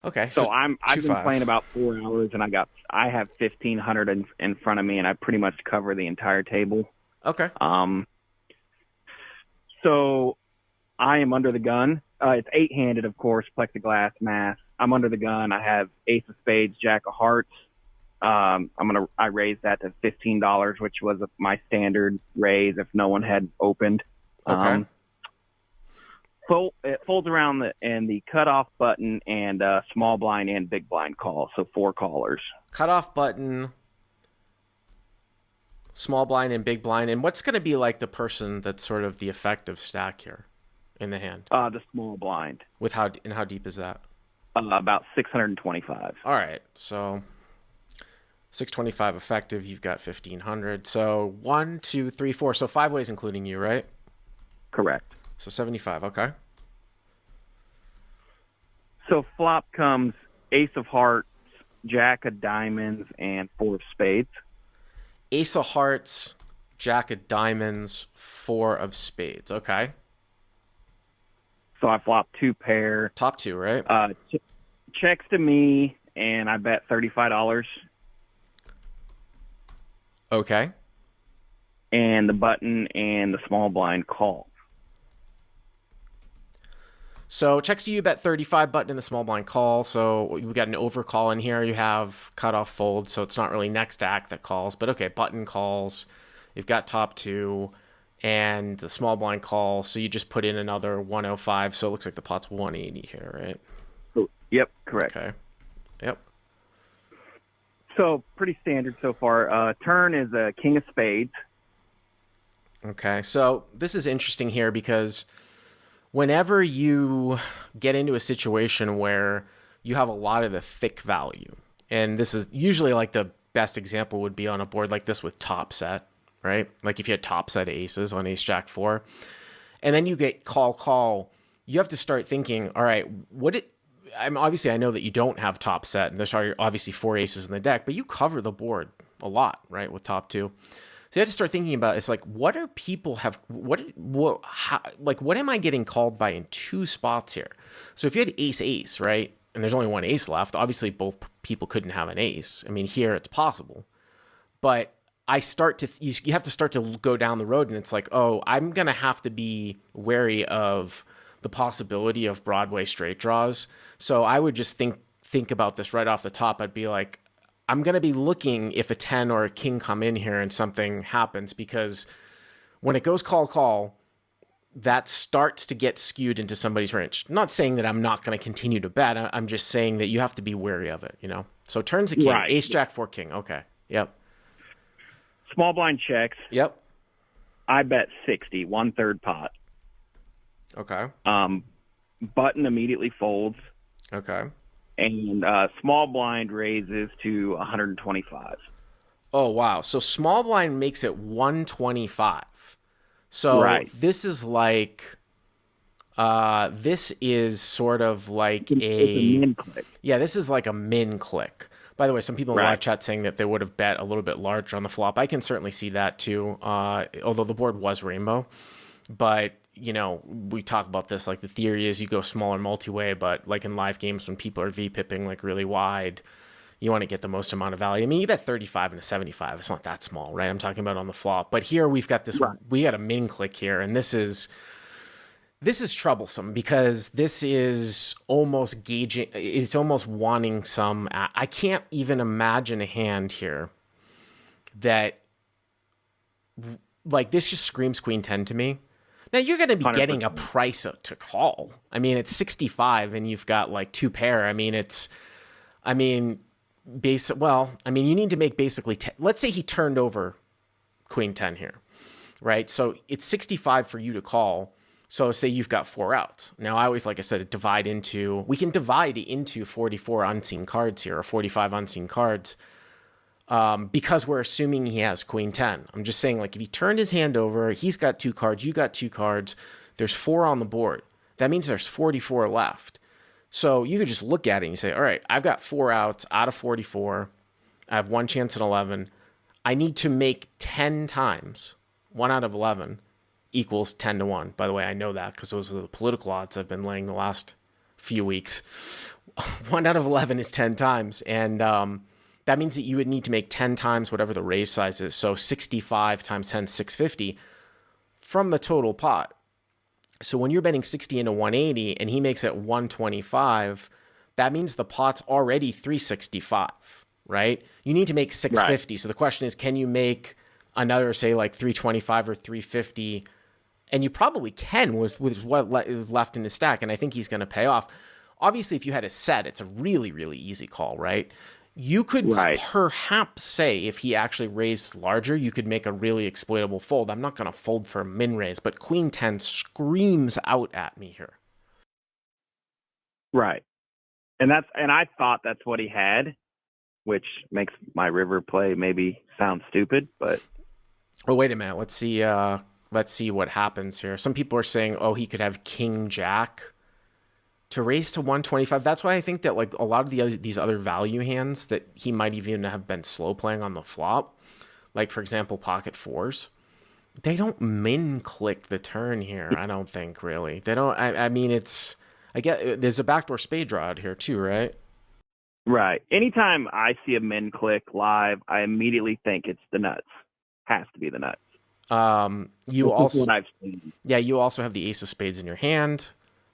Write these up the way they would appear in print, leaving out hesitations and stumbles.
Okay, so So I've been 2-5. playing about 4 hours, and I have 1,500 in front of me, and I pretty much cover the entire table. Okay. Um, so I am under the gun. It's eight-handed, of course, plexiglass mass. I'm under the gun. I have ace of spades, jack of hearts. I raised that to $15, which was my standard raise if no one had opened. Okay. It folds around the cutoff button and small blind and big blind call, so four callers. Cutoff button, small blind and big blind. And what's going to be like the person that's sort of the effective stack here in the hand? The small blind, With how deep is that? about 625. All right. So 625 effective, you've got 1500. So 1, 2, 3, 4. So 5 ways including you, right? Correct. So 75. Okay. So flop comes ace of hearts, jack of diamonds, and four of spades. Ace of hearts, jack of diamonds, 4 of spades. Okay. So I flop two pair. Top 2, right? Checks to me, and I bet $35. Okay. And the button and the small blind call. So checks to you, bet 35, button in the small blind call. So we got an overcall in here. You have cutoff fold, so it's not really next act that calls. But okay, button calls. You've got top 2 and the small blind call. So you just put in another 105. So it looks like the pot's 180 here, right? Yep, correct. Okay. Yep. So pretty standard so far. Turn is a king of spades. Okay. So this is interesting here because whenever you get into a situation where you have a lot of the thick value, and this is usually like the best example would be on a board like this with top set, right? Like if you had top set aces on ace jack 4, and then you get call, you have to start thinking, all right, obviously I know that you don't have top set, and there's obviously 4 aces in the deck, but you cover the board a lot, right, with top 2. So you have to start thinking about, it's like, what am I getting called by in 2 spots here? So if you had ace, right, and there's only 1 ace left, obviously both people couldn't have an ace. I mean, here it's possible. But you have to start to go down the road, and it's like, oh, I'm going to have to be wary of the possibility of Broadway straight draws. So I would just think about this right off the top. I'd be like, I'm going to be looking if a 10 or a king come in here and something happens, because when it goes call, that starts to get skewed into somebody's range. I'm not saying that I'm not going to continue to bet. I'm just saying that you have to be wary of it, you know? So turns a king, right. Ace, jack, 4, king. Okay. Yep. Small blind checks. Yep. I bet 60, 1/3 pot. Okay. Button immediately folds. Okay. And small blind raises to 125. Oh, wow. So small blind makes it 125. So right. This is like, this is sort of like it's a min click. Yeah, this is like a min click. By the way, some people in the live chat saying that they would have bet a little bit larger on the flop. I can certainly see that too, although the board was rainbow. But, you know, we talk about this, like the theory is you go smaller multi-way, but like in live games when people are V-pipping like really wide, you want to get the most amount of value. I mean, you bet 35 and a 75. It's not that small, right? I'm talking about on the flop. But here we've got this, we got a min click here, and this is troublesome because this is almost gauging, it's almost wanting some, I can't even imagine a hand here that, like, this just screams queen 10 to me. Now, you're going to be 100%. Getting a price to call. I mean, it's 65 and you've got like 2 pair. I mean, you need to make basically 10. Let's say he turned over queen 10 here, right? So it's 65 for you to call. So say you've got 4 outs. Now, I always, like I said, we can divide into 44 unseen cards here, or 45 unseen cards, because we're assuming he has queen 10. I'm just saying, like, if he turned his hand over, he's got 2 cards, you got 2 cards, there's 4 on the board. That means there's 44 left. So you could just look at it and say, all right, I've got 4 outs out of 44. I have 1 chance at 11. I need to make 10 times, 1 out of 11 equals 10 to 1. By the way, I know that because those are the political odds I've been laying the last few weeks. 1 out of 11 is 10 times. And that means that you would need to make 10 times whatever the raise size is. So 65 times 10, 650 from the total pot. So when you're betting 60 into 180 and he makes it 125, that means the pot's already 365, right? You need to make 650. Right. So the question is, can you make another, say, like 325 or 350? And you probably can with what is left in the stack. And I think he's going to pay off. Obviously, if you had a set, it's a really, really easy call, right? You could perhaps say if he actually raised larger, you could make a really exploitable fold. I'm not going to fold for a min raise, but Queen 10 screams out at me here. Right. And I thought that's what he had, which makes my river play maybe sound stupid, but. Oh, wait a minute. Let's see what happens here. Some people are saying, oh, he could have King Jack to raise to 125. That's why I think that like a lot of these other value hands that he might even have been slow playing on the flop, like for example, pocket fours, they don't min click the turn here. I don't think really. They don't. I mean, I get there's a backdoor spade draw out here too, right? Right. Anytime I see a min click live, I immediately think it's the nuts. Has to be the nuts. You also have the ace of spades in your hand.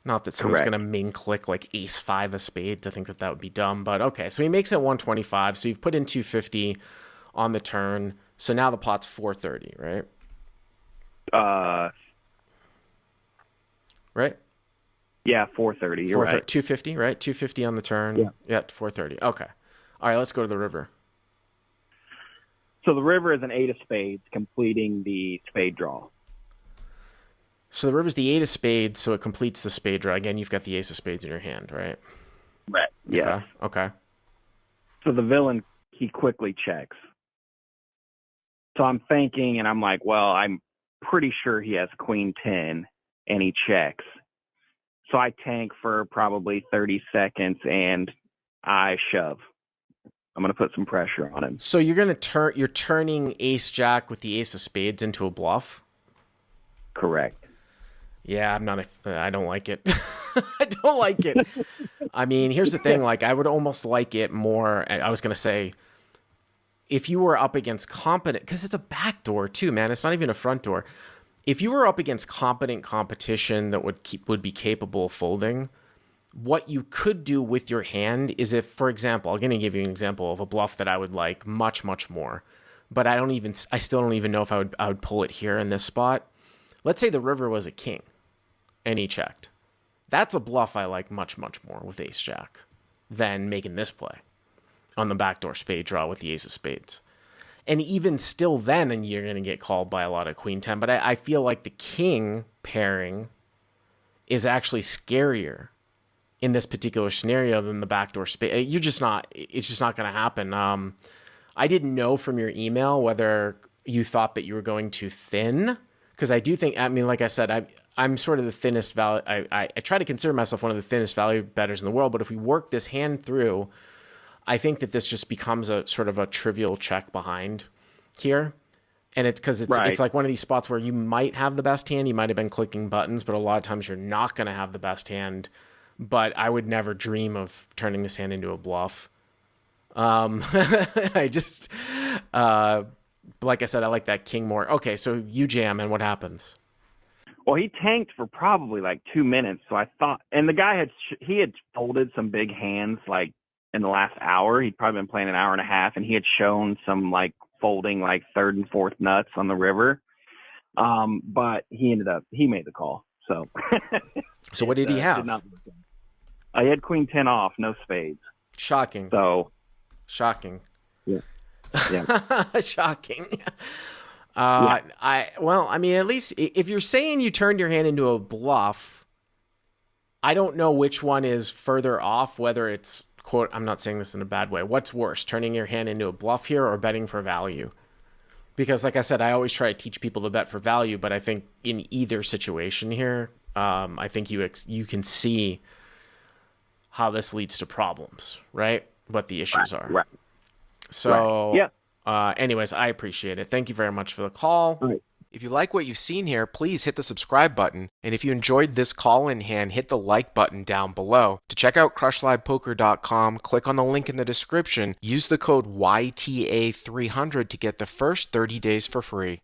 Not that someone's going to min click like ace 5 of spades. I think that would be dumb, but okay. So he makes it 125. So you've put in 250 on the turn. So now the pot's 430, right? Right? Yeah, 430. You're right. 250, right? 250 on the turn. Yeah, 430. Okay. All right, let's go to the river. So the river is an 8 of spades, completing the spade draw. So the river's the 8 of spades, so it completes the spade draw. Again, you've got the ace of spades in your hand, right? Right. Yeah. Okay. So the villain, he quickly checks. So I'm thinking, and I'm like, well, I'm pretty sure he has Queen 10, and he checks. So I tank for probably 30 seconds, and I shove. I'm going to put some pressure on him. So you're turning ace jack with the ace of spades into a bluff? Correct. Yeah, I don't like it. I don't like it. I mean, here's the thing. Like, I would almost like it more. I was going to say, if you were up against competent, because it's a back door too, man. It's not even a front door. If you were up against competent competition that would be capable of folding, what you could do with your hand is if, for example, I'm going to give you an example of a bluff that I would like much, much more, but I still don't even know if I would pull it here in this spot. Let's say the river was a king and he checked. That's a bluff I like much, much more with ace jack than making this play on the backdoor spade draw with the ace of spades. And even still then, and you're going to get called by a lot of Queen 10, but I feel like the king pairing is actually scarier in this particular scenario than the backdoor spade. It's just not going to happen. I didn't know from your email whether you thought that you were going too thin, because I do think, I mean, like I said, I'm sort of the thinnest value. I try to consider myself one of the thinnest value bettors in the world, but if we work this hand through, I think that this just becomes a sort of a trivial check behind here. And it's because it's like one of these spots where you might have the best hand. You might have been clicking buttons, but a lot of times you're not going to have the best hand. But I would never dream of turning this hand into a bluff. I just, like I said, I like that king more. Okay, so you jam, and what happens? Well, he tanked for probably like 2 minutes. So I thought, and the guy had folded some big hands like in the last hour. He'd probably been playing an hour and a half, and he had shown some like folding like third and fourth nuts on the river. But he made the call. So, so what did he have? I had Queen 10 off, no spades. Shocking. Shocking. Yeah. Shocking. I mean, at least if you're saying you turned your hand into a bluff, I don't know which one is further off, whether it's, quote, I'm not saying this in a bad way. What's worse, turning your hand into a bluff here or betting for value? Because like I said, I always try to teach people to bet for value, but I think in either situation here, I think you can see how this leads to problems, right? What the issues are. Right. So, anyways, I appreciate it. Thank you very much for the call. All right. If you like what you've seen here, please hit the subscribe button. And if you enjoyed this call-in hand, hit the like button down below. To check out crushlivepoker.com, click on the link in the description. Use the code YTA300 to get the first 30 days for free.